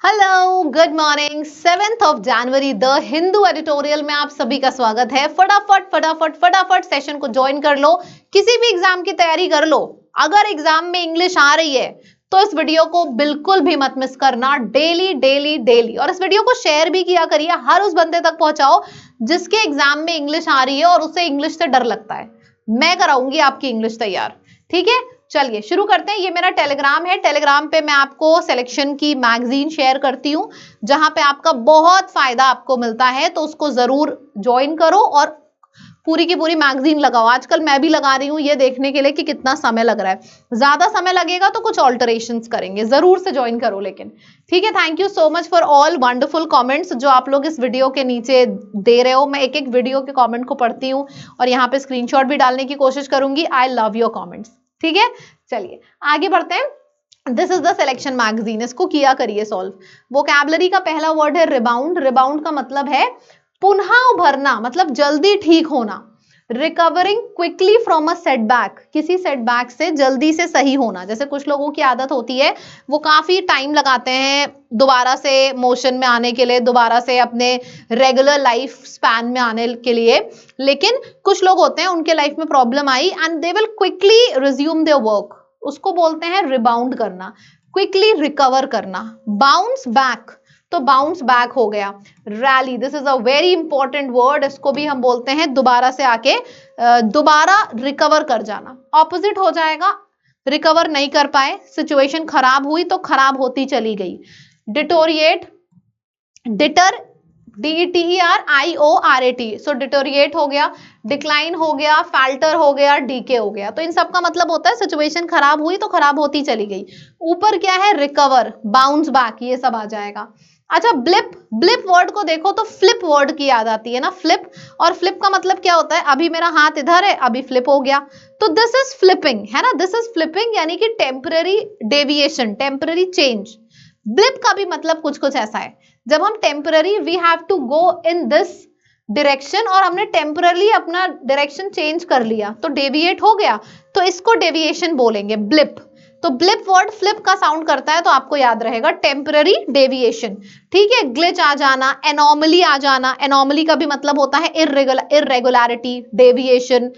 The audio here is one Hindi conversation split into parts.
Hello, good morning. 7th of January the Hindu editorial में आप सभी का स्वागत है। फटाफट फटाफट फटाफट सेशन को ज्वाइन कर लो, किसी भी एग्जाम की तैयारी कर लो। अगर एग्जाम में इंग्लिश आ रही है तो इस वीडियो को बिल्कुल भी मत मिस करना, डेली डेली डेली। और इस वीडियो को शेयर भी किया करिए, हर उस बंदे तक पहुंचाओ जिसके एग्जाम में इंग्लिश आ रही है और उसे इंग्लिश से डर लगता है। मैं कराऊंगी आपकी इंग्लिश तैयार, ठीक है। चलिए शुरू करते हैं। ये मेरा टेलीग्राम है, टेलीग्राम पे मैं आपको सिलेक्शन की मैगजीन शेयर करती हूँ जहां पे आपका बहुत फायदा आपको मिलता है, तो उसको जरूर ज्वाइन करो और पूरी की पूरी मैगजीन लगाओ। आजकल मैं भी लगा रही हूँ ये देखने के लिए कि कितना समय लग रहा है। ज्यादा समय लगेगा तो कुछ ऑल्टरेशंस करेंगे, जरूर से ज्वाइन करो लेकिन, ठीक है। Thank you so much for all wonderful comments जो आप लोग इस वीडियो के नीचे दे रहे हो। मैं एक एक वीडियो के कमेंट को पढ़ती हूँ और यहाँ पे स्क्रीनशॉट भी डालने की कोशिश करूंगी। आई लव योर कमेंट्स, ठीक है। चलिए आगे बढ़ते हैं। This is the selection magazine, इसको किया करिए सॉल्व। वोकैबुलरी का पहला वर्ड है रिबाउंड। रिबाउंड का मतलब है पुनः उभरना, मतलब जल्दी ठीक होना। Recovering quickly from a setback, किसी सेटबैक से जल्दी से सही होना। जैसे कुछ लोगों की आदत होती है, वो काफी टाइम लगाते हैं दोबारा से मोशन में आने के लिए, दोबारा से अपने रेगुलर लाइफ स्पैन में आने के लिए। लेकिन कुछ लोग होते हैं उनके लाइफ में problem I and they will quickly resume their work, उसको बोलते हैं रिबाउंड करना, क्विकली रिकवर करना। बाउंस बैक, तो बाउंस बैक हो गया। Rally, this is a very important word, इसको भी हम बोलते हैं दोबारा से आके दोबारा रिकवर कर जाना। ऑपोजिट हो जाएगा रिकवर नहीं कर पाए, सिचुएशन खराब हुई तो खराब होती चली गई। डिटोरिएट, डिटर, DETERIORAT, सो डिटोरिएट हो गया, डिक्लाइन हो गया, फैल्टर हो गया, डीके हो गया। तो इन सब का मतलब होता है सिचुएशन खराब हुई तो खराब होती चली गई। ऊपर क्या है, रिकवर, बाउंस बैक, ये सब आ जाएगा। अच्छा, ब्लिप, ब्लिप वर्ड को देखो तो फ्लिप वर्ड की याद आती है ना, फ्लिप। और फ्लिप का मतलब क्या होता है, अभी मेरा हाथ इधर है, अभी फ्लिप हो गया, तो दिस इज फ्लिपिंग, है ना। दिस इज फ्लिपिंग यानी कि temporary deviation, temporary change. Blip का भी मतलब कुछ कुछ ऐसा है, जब हम temporary we have to go in this direction और हमने टेम्पररी अपना डायरेक्शन चेंज कर लिया तो डेविएट हो गया, तो इसको डेविएशन बोलेंगे, ब्लिप। तो ब्लिप वर्ड फ्लिप का साउंड करता है, तो आपको याद रहेगा टेम्पररी डेविएशन, ठीक है। ग्लिच आ जाना, एनॉमली आ जाना, एनॉमली का भी मतलब होता है इररेगुलरिटी, डेविएशन,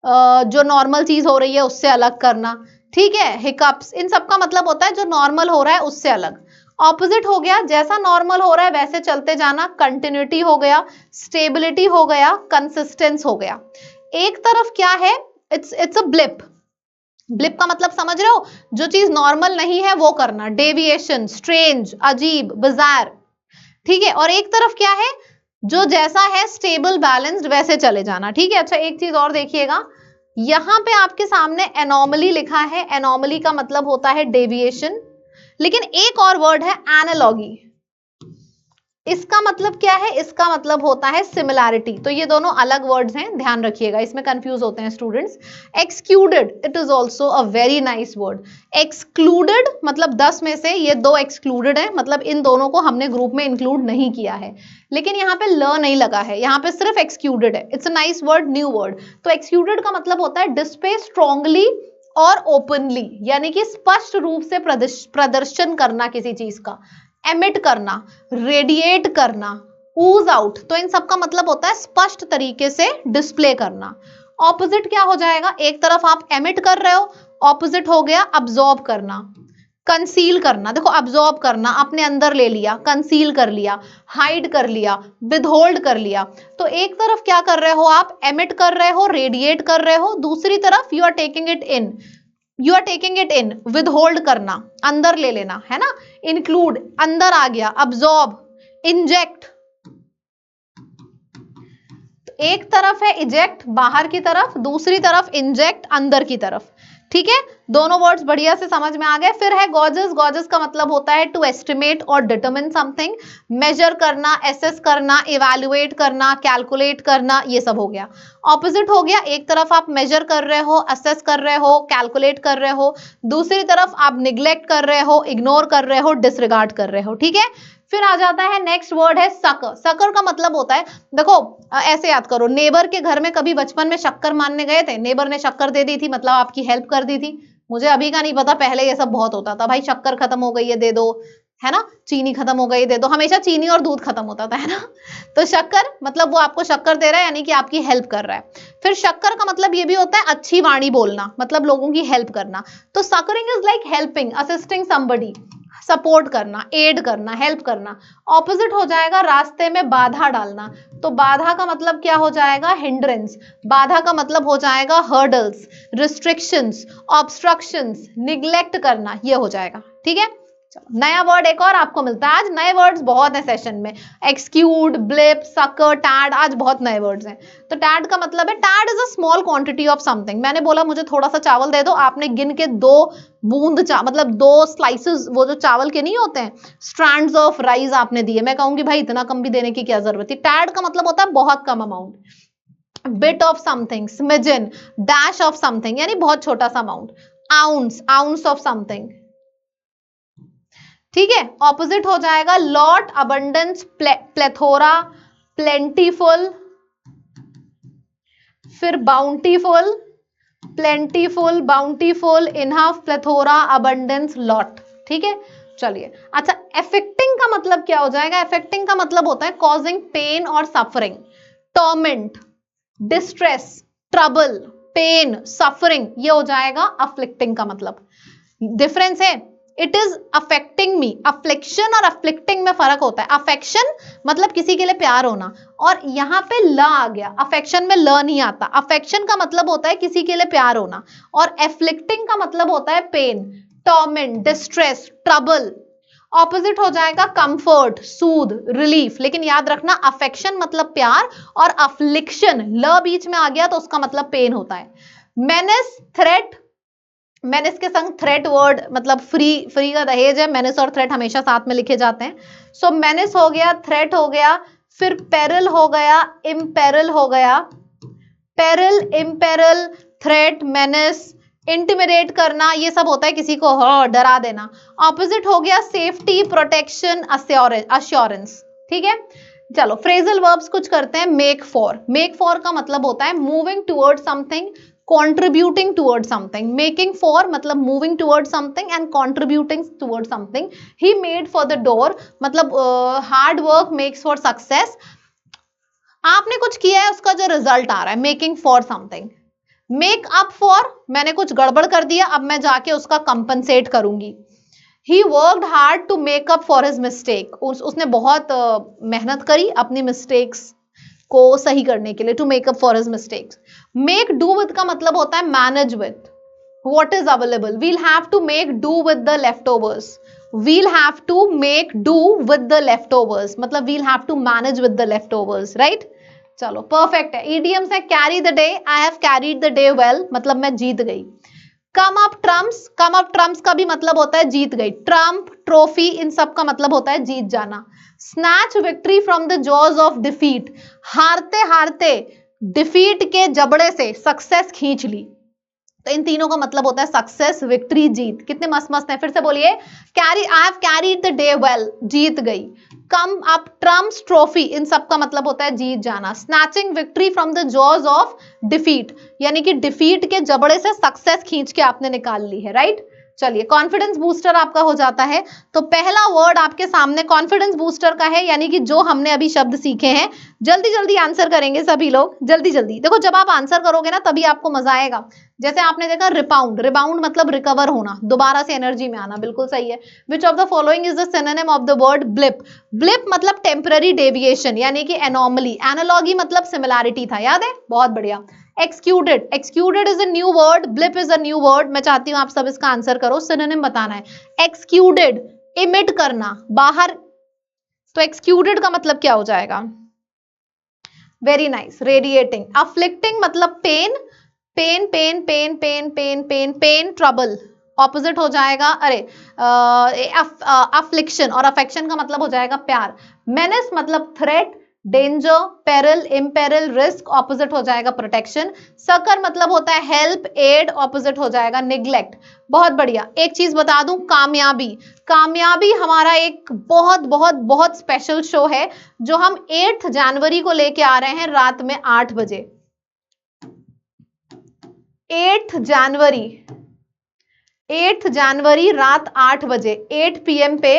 जो नॉर्मल चीज हो रही है उससे अलग करना, ठीक है। हिकअप्स, इन सब का मतलब होता है जो नॉर्मल हो रहा है उससे अलग। ऑपोजिट हो गया, जैसा नॉर्मल हो रहा है वैसे चलते जाना, कंटिन्यूटी हो गया, स्टेबिलिटी हो गया, कंसिस्टेंस हो गया। एक तरफ क्या है, इट्स अ ब्लिप। ब्लिप का मतलब समझ रहे हो, जो चीज नॉर्मल नहीं है वो करना, डेविएशन, स्ट्रेंज, अजीब, बिजार, ठीक है। और एक तरफ क्या है, जो जैसा है स्टेबल बैलेंस्ड वैसे चले जाना, ठीक है। अच्छा एक चीज और देखिएगा, यहां पे आपके सामने एनॉमली लिखा है, एनॉमली का मतलब होता है डेविएशन, लेकिन एक और वर्ड है एनालॉगी, इसका मतलब क्या है, इसका मतलब होता है सिमिलैरिटी। तो ये दोनों अलग वर्ड्स हैं, ध्यान रखिएगा, इसमें कंफ्यूज होते हैं students. Excluded, it is also a very nice word. Excluded मतलब 10 में से ये 2 एक्सक्लूडेड है, मतलब इन दोनों को हमने ग्रुप में इंक्लूड नहीं किया है, लेकिन यहाँ पे ल नहीं लगा है, यहाँ पे सिर्फ एक्सक्लूडेड है। It's a nice word, new word. तो एक्सक्लूडेड का मतलब होता है डिस्प्ले स्ट्रांगली और ओपनली, यानी कि स्पष्ट रूप से प्रदर्शन करना किसी चीज का, एमिट करना, रेडिएट करना, ऊज आउट, तो इन सब का मतलब होता है स्पष्ट तरीके से डिस्प्ले करना। ऑपोजिट क्या हो जाएगा, एक तरफ आप एमिट कर रहे हो, ऑपोजिट हो गया अब्सॉर्ब करना, कंसील करना। देखो अब्सॉर्ब करना, अपने अंदर ले लिया, कंसील कर लिया, हाइड कर लिया, विदहोल्ड कर लिया। तो एक तरफ क्या कर रहे हो आप, एमिट कर रहे हो, रेडिएट कर रहे हो, दूसरी तरफ you are taking it in, you are taking it in, withhold करना, अंदर ले लेना, है ना। इंक्लूड, अंदर आ गया, अब्सॉर्ब, इंजेक्ट, एक तरफ है इजेक्ट बाहर की तरफ, दूसरी तरफ इंजेक्ट अंदर की तरफ, ठीक है। दोनों वर्ड्स बढ़िया से समझ में आ गए। फिर है गॉजेस, गॉजेस का मतलब होता है टू एस्टिमेट और डिटरमिन समथिंग, मेजर करना, एसेस करना, इवैल्यूएट करना, कैलकुलेट करना, ये सब हो गया। ऑपोजिट हो गया, एक तरफ आप मेजर कर रहे हो, असेस कर रहे हो, कैलकुलेट कर रहे हो, दूसरी तरफ आप निग्लेक्ट कर रहे हो, इग्नोर कर रहे हो, डिसरिगार्ड कर रहे हो, ठीक है। फिर आ जाता है नेक्स्ट वर्ड है सकर। सकर का मतलब होता है, देखो ऐसे याद करो, नेबर के घर में कभी बचपन में शक्कर मारने गए थे, नेबर ने शक्कर दे दी थी, मतलब आपकी हेल्प कर दी थी। मुझे अभी का नहीं पता, पहले ये सब बहुत होता था, भाई शक्कर खत्म हो गई है दे दो, है ना, चीनी खत्म हो गई दे दो, हमेशा चीनी और दूध खत्म होता था, है ना। तो शक्कर मतलब वो आपको शक्कर दे रहा है, यानी कि आपकी हेल्प कर रहा है। फिर शक्कर का मतलब ये भी होता है अच्छी वाणी बोलना, मतलब लोगों की हेल्प करना। तो succouring is like helping, assisting somebody, support करना, एड करना, हेल्प करना। ऑपोजिट हो जाएगा रास्ते में बाधा डालना। तो बाधा का मतलब क्या हो जाएगा, हिंड्रेंस। बाधा का मतलब हो जाएगा हर्डल्स, रिस्ट्रिक्शंस, ऑब्स्ट्रक्शंस, निग्लेक्ट करना, ये हो जाएगा। ठीक है, नया वर्ड एक और आपको मिलता है। आज नए वर्ड्स बहुत है सेशन में, एक्सक्यूड, ब्लिप, सकर, टैड, आज बहुत नए वर्ड्स हैं। तो टैड का मतलब है, tad is a small quantity of something. मैंने बोला मुझे थोड़ा सा चावल दे दो, आपने गिन के 2 बूंद मतलब 2 स्लाइसेस, वो जो चावल के नहीं होते हैं, स्ट्रैंड्स ऑफ राइस आपने दिए, मैं कहूंगी भाई इतना कम भी देने की क्या जरूरत थी। टैड का मतलब होता है बहुत कम amount. Bit of something, smidgen, dash of something, यानी बहुत छोटा सा amount. Ounce, ounce of something. ठीक है, ऑपोजिट हो जाएगा लॉट, अबंडेंस, प्लेथोरा, प्लेंटीफुल, फिर bountiful, plentiful, bountiful, enough, plethora, abundance, lot. ठीक है, चलिए। अच्छा, एफेक्टिंग का मतलब क्या हो जाएगा, एफेक्टिंग का मतलब होता है कॉजिंग पेन और suffering, torment, distress, trouble, pain, suffering, ये हो जाएगा अफ्लिक्टिंग का मतलब। डिफरेंस है, it is affecting me. Affliction और अफ्लिक्टिंग में फर्क होता है। अफेक्शन मतलब किसी के लिए प्यार होना, और यहां पे ल आ गया, अफेक्शन में ल नहीं आता। अफेक्शन का मतलब होता है किसी के लिए प्यार होना, और एफ्लिक्टिंग का मतलब होता है pain, torment, distress, trouble. Opposite हो जाएगा कंफर्ट, सूद, रिलीफ। लेकिन याद रखना, अफेक्शन मतलब प्यार, और अफ्लिक्शन ल बीच में आ गया तो उसका मतलब पेन होता है। मेनेस, थ्रेट, मेनेस के संग थ्रेट वर्ड मतलब फ्री, फ्री का दहेज है, मेनेस और थ्रेट हमेशा साथ में लिखे जाते हैं। सो मेनेस हो गया, थ्रेट हो गया, फिर पेरिल हो गया, इम्पेरिल हो गया। पेरिल, इम्पेरिल, थ्रेट, मेनेस, इंटिमिडेट करना, ये सब होता है किसी को डरा देना। ऑपोजिट हो गया सेफ्टी, प्रोटेक्शन, अश्योरेंस। ठीक है, चलो फ्रेजल वर्ब्स कुछ करते हैं। मेक फॉर, मेक फॉर का मतलब होता है moving toward something, contributing towards something. Making for मतलब moving towards something and contributing towards something. He made for the door मतलब hard work makes for success. आपने कुछ किया है, उसका जो रिजल्ट आ रहा है, making for something. Make up for, मैंने कुछ गड़बड़ कर दिया, अब मैं जाके उसका कंपनसेट करूंगी। He worked hard to make up for his mistake, उसने बहुत मेहनत करी अपनी मिस्टेक्स को सही करने के लिए, to make up for his mistakes. Make do with का मतलब होता है manage with what is available. We'll have to make do with the leftovers. We'll have to make do with the leftovers मतलब we'll have to manage with the leftovers, right? चलो परफेक्ट है। idioms है carry the day, I have carried the day well मतलब मैं जीत गई। कम अप ट्रम्प्स, कम अप ट्रम्प्स का भी मतलब होता है जीत गई। ट्रम्प, ट्रॉफी, इन सब का मतलब होता है जीत जाना। Snatch victory from the jaws of defeat, हारते हारते डिफीट के जबड़े से सक्सेस खींच ली। तो इन तीनों का मतलब होता है सक्सेस, विक्ट्री, जीत। कितने मस्त मस्त है, फिर से बोलिए। Carry, I have carried the day well, जीत गई। कम अप ट्रम्प्स, ट्रॉफी, इन सब का मतलब होता है जीत जाना। Snatching victory from the jaws of defeat, यानी कि डिफीट के जबड़े से सक्सेस खींच के आपने निकाल ली है, राइट। चलिए, कॉन्फिडेंस बूस्टर आपका हो जाता है। तो पहला वर्ड आपके सामने कॉन्फिडेंस बूस्टर का है, यानी कि जो हमने अभी शब्द सीखे हैं। जल्दी जल्दी आंसर करेंगे सभी लोग, जल्दी जल्दी। देखो जब आप आंसर करोगे ना तभी आपको मजा आएगा। जैसे आपने देखा रिबाउंड, रिबाउंड मतलब रिकवर होना, दोबारा से एनर्जी में आना, बिल्कुल सही है। Which of the following is the synonym of the word blip. Blip मतलब टेम्पररी डेविएशन, यानी कि एनोमली। एनालॉगी मतलब सिमिलैरिटी था, याद है, बहुत बढ़िया। Exuded, exuded is a new word, blip is a new word. मैं चाहती हूं आप सब इसका आंसर करो, सिनोनिम बताना है। एक्सक्यूडेड, इमिट करना, बाहर। तो एक्सक्यूडेड का मतलब क्या हो जाएगा, वेरी नाइस, रेडिएटिंग। अफ्लिक्टिंग मतलब pain, pain pain pain pain pain pain pain, trouble. Opposite हो जाएगा, अरे अफ्लिक्शन, और अफेक्शन का मतलब हो जाएगा प्यार। मेनेस मतलब threat, danger, peril, imperil, risk, opposite हो जाएगा प्रोटेक्शन। सकर मतलब होता है हेल्प, एड, ऑपोजिट हो जाएगा निग्लेक्ट। बहुत बढ़िया। एक चीज बता दूं, कामयाबी, कामयाबी हमारा एक बहुत बहुत बहुत स्पेशल शो है जो हम 8 जनवरी को लेके आ रहे हैं रात में 8 बजे। 8 जनवरी, 8 जनवरी रात 8 बजे, 8 PM पे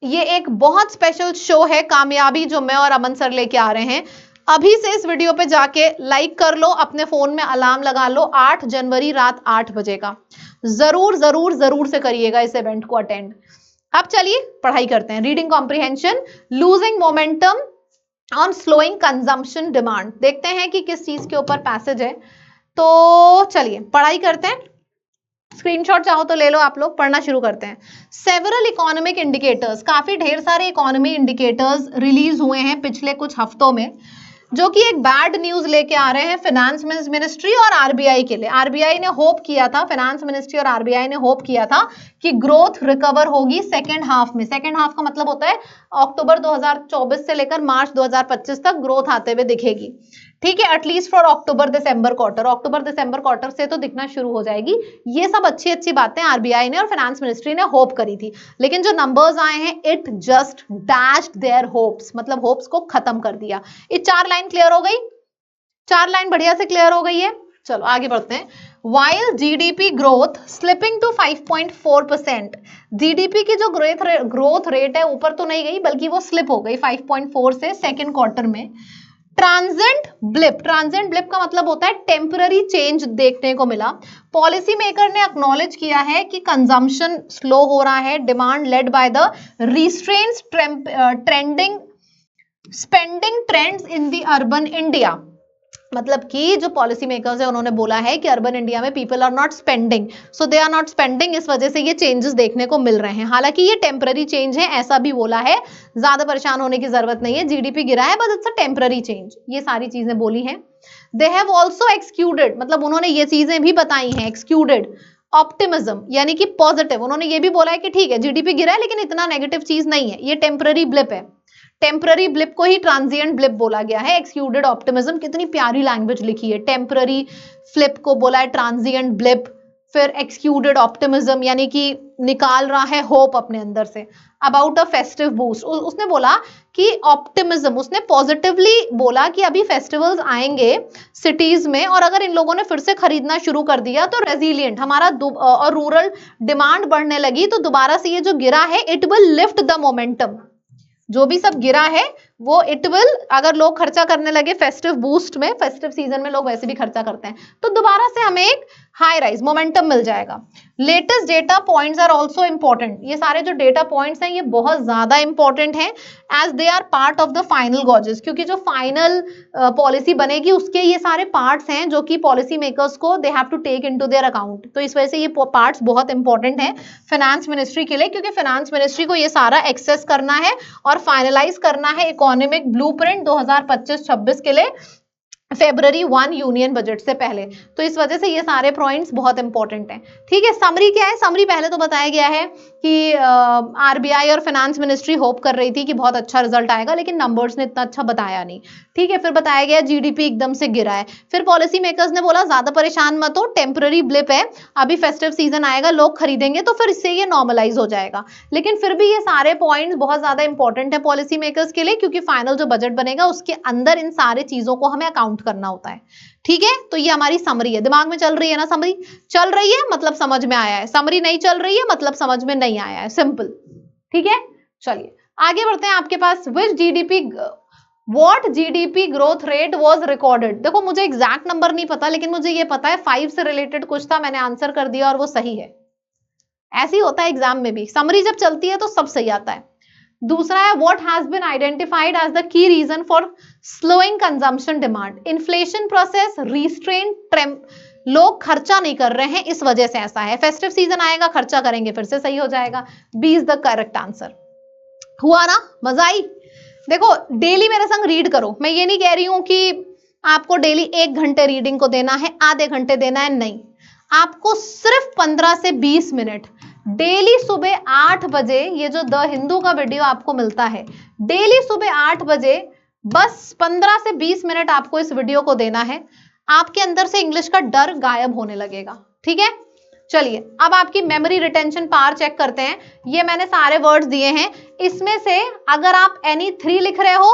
ये एक बहुत स्पेशल शो है कामयाबी, जो मैं और अमन सर लेके आ रहे हैं। अभी से इस वीडियो पे जाके लाइक कर लो, अपने फोन में अलार्म लगा लो, 8 जनवरी रात 8 बजे का। जरूर जरूर जरूर से करिएगा इस इवेंट को अटेंड। अब चलिए पढ़ाई करते हैं। Reading comprehension, losing momentum on slowing consumption demand. देखते हैं कि किस चीज के ऊपर पैसेज है। तो चलिए पढ़ाई करते हैं। स्क्रीनशॉट चाहो तो ले लो, आप लोग पढ़ना शुरू करते हैं। सेवरल इकोनॉमिक इंडिकेटर्स, काफी ढेर सारे इकोनॉमी इंडिकेटर्स रिलीज हुए हैं पिछले कुछ हफ्तों में, जो कि एक बैड न्यूज लेके आ रहे हैं फाइनेंस मिनिस्ट्री और आरबीआई के लिए। आरबीआई ने होप किया था, फाइनेंस मिनिस्ट्री और आरबीआई ने होप किया था कि ग्रोथ रिकवर होगी सेकेंड हाफ में। सेकेंड हाफ का मतलब होता है अक्टूबर 2024 से लेकर मार्च 2025 तक ग्रोथ आते हुए दिखेगी। ठीक है, at least for October December quarter, October December quarter से तो दिखना शुरू हो जाएगी। ये सब अच्छी अच्छी बातें आरबीआई ने और फाइनेंस मिनिस्ट्री ने होप करी थी, लेकिन जो नंबर्स आए हैं it just dashed their hopes, मतलब होप्स को खत्म कर दिया। ये 4 लाइन क्लियर हो गई, 4 लाइन बढ़िया से क्लियर हो गई है। चलो आगे बढ़ते हैं। While GDP growth slipping to 5.4%, GDP की जो ग्रोथ रेट है ऊपर तो नहीं गई, बल्कि वो स्लिप हो गई 5.4 से सेकेंड क्वार्टर में। ट्रांजेंट ब्लिप का मतलब होता है टेम्पररी चेंज देखने को मिला। पॉलिसी मेकर ने एक्नॉलेज किया है कि कंजम्पशन स्लो हो रहा है, demand led by the restraints trending spending trends in the urban India. मतलब कि जो पॉलिसी मेकर्स है उन्होंने बोला है कि अर्बन इंडिया में people are not spending, so they are not spending, इस वजह से ये चेंजेस देखने को मिल रहे हैं। हालांकि ये टेम्पररी चेंज है, ऐसा भी बोला है, ज्यादा परेशान होने की जरूरत नहीं है। जीडीपी गिरा है but it's a temporary change, ये सारी चीजें बोली हैं। दे हैव ऑल्सो एक्सक्लूडेड, मतलब उन्होंने ये चीजें भी बताई हैं, एक्सक्लूडेड ऑप्टिमिज्म यानी कि पॉजिटिव। उन्होंने ये भी बोला है कि ठीक है जीडीपी गिरा है लेकिन इतना नेगेटिव चीज नहीं है, ये टेम्पररी ब्लिप है। टेम्पररी ब्लिप को ही ट्रांजिएंट ब्लिप बोला गया है। एक्सक्लूडेड ऑप्टिमिज्म, कितनी प्यारी लैंग्वेज लिखी है। टेम्पररी फ्लिप को बोला है ट्रांजिएंट ब्लिप, फिर एक्सक्लूडेड ऑप्टिमिज्म यानी कि निकाल रहा है होप अपने अंदर से। अबाउट अ फेस्टिव बूस्ट, उसने बोला कि ऑप्टिमिज्म, उसने पॉजिटिवली बोला कि अभी फेस्टिवल्स आएंगे सिटीज में, और अगर इन लोगों ने फिर से खरीदना शुरू कर दिया तो रेजिलिएंट हमारा और रूरल डिमांड बढ़ने लगी तो दोबारा से ये जो गिरा है it will lift the momentum. जो भी सब गिरा है वो इट विल, अगर लोग खर्चा करने लगे फेस्टिव बूस्ट में, फेस्टिव सीजन में लोग वैसे भी खर्चा करते हैं, तो दोबारा से हमें एक हाई राइज मोमेंटम मिल जाएगा। Latest data points are also important, ये सारे जो डेटा पॉइंट्स हैं ये बहुत ज्यादा इंपॉर्टेंट हैं, as they are part of the final gauges, क्योंकि जो फाइनल पॉलिसी बनेगी उसके ये सारे पार्ट्स हैं जो कि पॉलिसी मेकर्स को they have to take into their account. तो इस वजह से ये पार्ट्स बहुत इंपॉर्टेंट हैं फाइनेंस मिनिस्ट्री के लिए, क्योंकि फाइनेंस मिनिस्ट्री को ये सारा एक्सेस करना है और फाइनलाइज करना है इकोनॉमिक ब्लूप्रिंट 2025-26 के लिए February 1 यूनियन बजट से पहले। तो इस वजह से ये सारे पॉइंट्स बहुत इंपॉर्टेंट हैं। ठीक है, समरी क्या है? समरी पहले तो बताया गया है कि आरबीआई और फाइनेंस मिनिस्ट्री होप कर रही थी कि बहुत अच्छा रिजल्ट आएगा, लेकिन नंबर्स ने इतना अच्छा बताया नहीं। ठीक है, फिर बताया गया जीडीपी एकदम से गिरा है। फिर पॉलिसी मेकर्स ने बोला ज्यादा परेशान मत हो, टेम्पररी ब्लिप है, अभी फेस्टिव सीजन आएगा, लोग खरीदेंगे तो फिर इससे ये नॉर्मलाइज हो जाएगा। लेकिन फिर भी ये सारे पॉइंट्स बहुत ज्यादा इंपॉर्टेंट है पॉलिसी मेकर्स के लिए, क्योंकि फाइनल जो बजट बनेगा उसके अंदर इन सारे चीजों को हमें अकाउंट करना होता है। ठीक है, तो ये हमारी समरी है। दिमाग में चल रही है ना? समरी चल रही है मतलब समझ में आया है, समरी नहीं चल रही है मतलब समझ में नहीं आया है, सिंपल। ठीक है, चलिए आगे बढ़ते हैं। आपके पास which GDP what GDP growth rate was recorded. देखो मुझे एग्जैक्ट नंबर नहीं पता, लेकिन मुझे ये पता है 5 से रिलेटेड कुछ था, मैंने आंसर कर दिया और वो सही है। ऐसे ही होता है एग्जाम में भी, समरी जब चलती है तो सब सही आता है। दूसरा है what has been identified as the key reason for slowing consumption demand. Inflation process, restraint, लोग खर्चा नहीं कर रहे हैं इस वजह से ऐसा है। फेस्टिव सीजन आएगा, खर्चा करेंगे, फिर से सही हो जाएगा। B is the correct answer. हुआ ना? मजा आई? देखो डेली मेरे संग रीड करो। मैं ये नहीं कह रही हूं कि आपको डेली 1 घंटे रीडिंग को देना है, आधे घंटे देना है, नहीं, आपको सिर्फ 15 से 20 मिनट डेली सुबह 8 बजे, ये जो द हिंदू का वीडियो आपको मिलता है, डेली सुबह 8 बजे बस 15 से 20 मिनट आपको इस वीडियो को देना है। आपके अंदर से इंग्लिश का डर गायब होने लगेगा। ठीक है, चलिए अब आपकी मेमोरी रिटेंशन पावर चेक करते हैं। ये मैंने सारे वर्ड्स दिए हैं, इसमें से अगर आप एनी 3 लिख रहे हो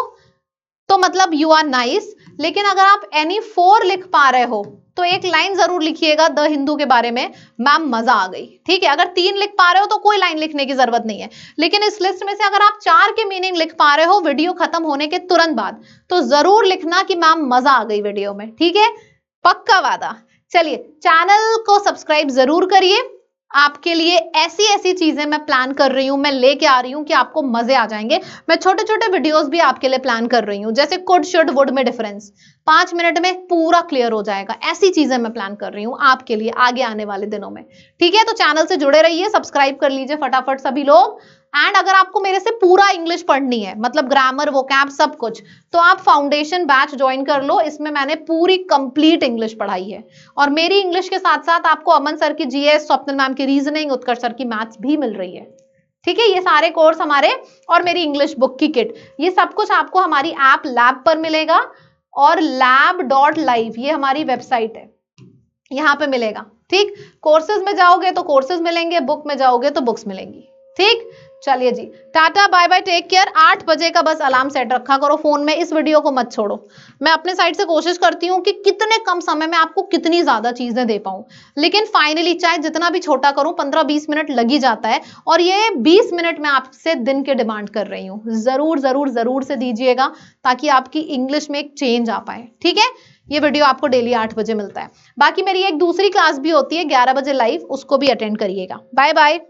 तो मतलब यू आर नाइस। लेकिन अगर आप एनी 4 लिख पा रहे हो तो एक लाइन जरूर लिखिएगा द हिंदू के बारे में, मैम मजा आ गई। ठीक है, अगर 3 लिख पा रहे हो तो कोई लाइन लिखने की जरूरत नहीं है, लेकिन इस लिस्ट में से अगर आप 4 के मीनिंग लिख पा रहे हो वीडियो खत्म होने के तुरंत बाद, तो जरूर लिखना कि मैम मजा आ गई वीडियो में। ठीक है, पक्का वादा। चलिए, चैनल को सब्सक्राइब जरूर करिए। आपके लिए ऐसी ऐसी चीजें मैं प्लान कर रही हूं, मैं लेके आ रही हूं कि आपको मजे आ जाएंगे। मैं छोटे छोटे वीडियोस भी आपके लिए प्लान कर रही हूं, जैसे कुड शुड वुड में डिफरेंस 5 मिनट में पूरा क्लियर हो जाएगा। ऐसी चीजें मैं प्लान कर रही हूं आपके लिए आगे आने वाले दिनों में। ठीक है, तो चैनल से जुड़े रहिए, सब्सक्राइब कर लीजिए फटाफट सभी लोग। एंड अगर आपको मेरे से पूरा इंग्लिश पढ़नी है, मतलब ग्रामर वोकैब सब कुछ, तो आप फाउंडेशन बैच ज्वाइन कर लो। इसमें मैंने पूरी कंप्लीट इंग्लिश पढ़ाई है, और मेरी इंग्लिश के साथ साथ आपको अमन सर की जीएस, स्वप्निल मैम की रीजनिंग, उत्कर्ष सर की मैथ्स भी मिल रही है। ठीक है, ये सारे कोर्स हमारे, और मेरी इंग्लिश बुक की किट, ये सब कुछ आपको हमारी ऐप लैब पर मिलेगा, और lab.live ये हमारी वेबसाइट है, यहाँ पे मिलेगा। ठीक, कोर्सेज में जाओगे तो कोर्सेज मिलेंगे, बुक में जाओगे तो बुक्स मिलेंगी। ठीक, चलिए जी, tata bye bye, take care. 8 बजे का बस अलार्म सेट रखा करो फोन में, इस वीडियो को मत छोड़ो। मैं अपने साइड से कोशिश करती हूँ कि कितने कम समय में आपको कितनी ज्यादा चीजें दे पाऊं, लेकिन फाइनली चाहे जितना भी छोटा करूं 15-20 मिनट लग ही जाता है, और ये 20 मिनट में आपसे दिन के डिमांड कर रही हूँ। जरूर जरूर जरूर से दीजिएगा, ताकि आपकी इंग्लिश में एक चेंज आ पाए। ठीक है, ये वीडियो आपको डेली 8 बजे मिलता है। बाकी मेरी एक दूसरी क्लास भी होती है 11 बजे लाइव, उसको भी अटेंड करिएगा। Bye bye.